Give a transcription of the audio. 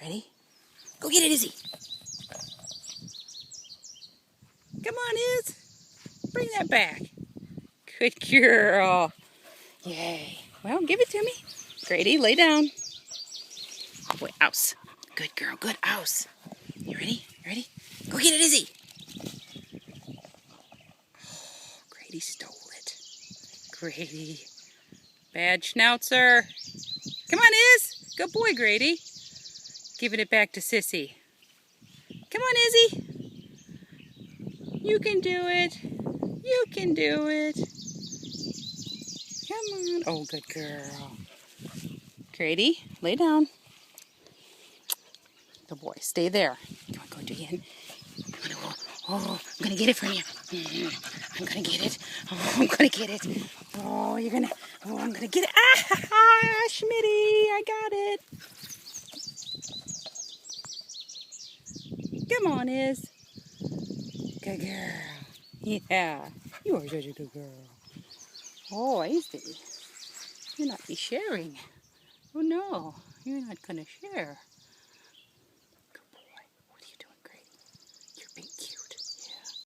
Ready? Go get it, Izzy. Come on, Iz. Bring that back. Good girl. Yay. Well, give it to me. Grady, lay down. Oh, boy, ouse. Good girl, good ouse. You ready? Ready? Go get it, Izzy. Oh, Grady stole it. Grady. Bad schnauzer. Come on, Iz. Good boy, Grady. Giving it back to Sissy. Come on, Izzy. You can do it. You can do it. Come on. Oh, good girl. Grady, lay down. Good boy. Stay there. Come on, go again. Oh, I'm going to get it from you. I'm going to get it. Oh, I'm going to get it. Oh, you're going to... Oh, I'm going to get it. Ah, Schmitty, I got it. Come on, Iz. Good girl. Yeah, you are such a good girl. Oh, Izzy, you're not be sharing. Oh no, you're not gonna share.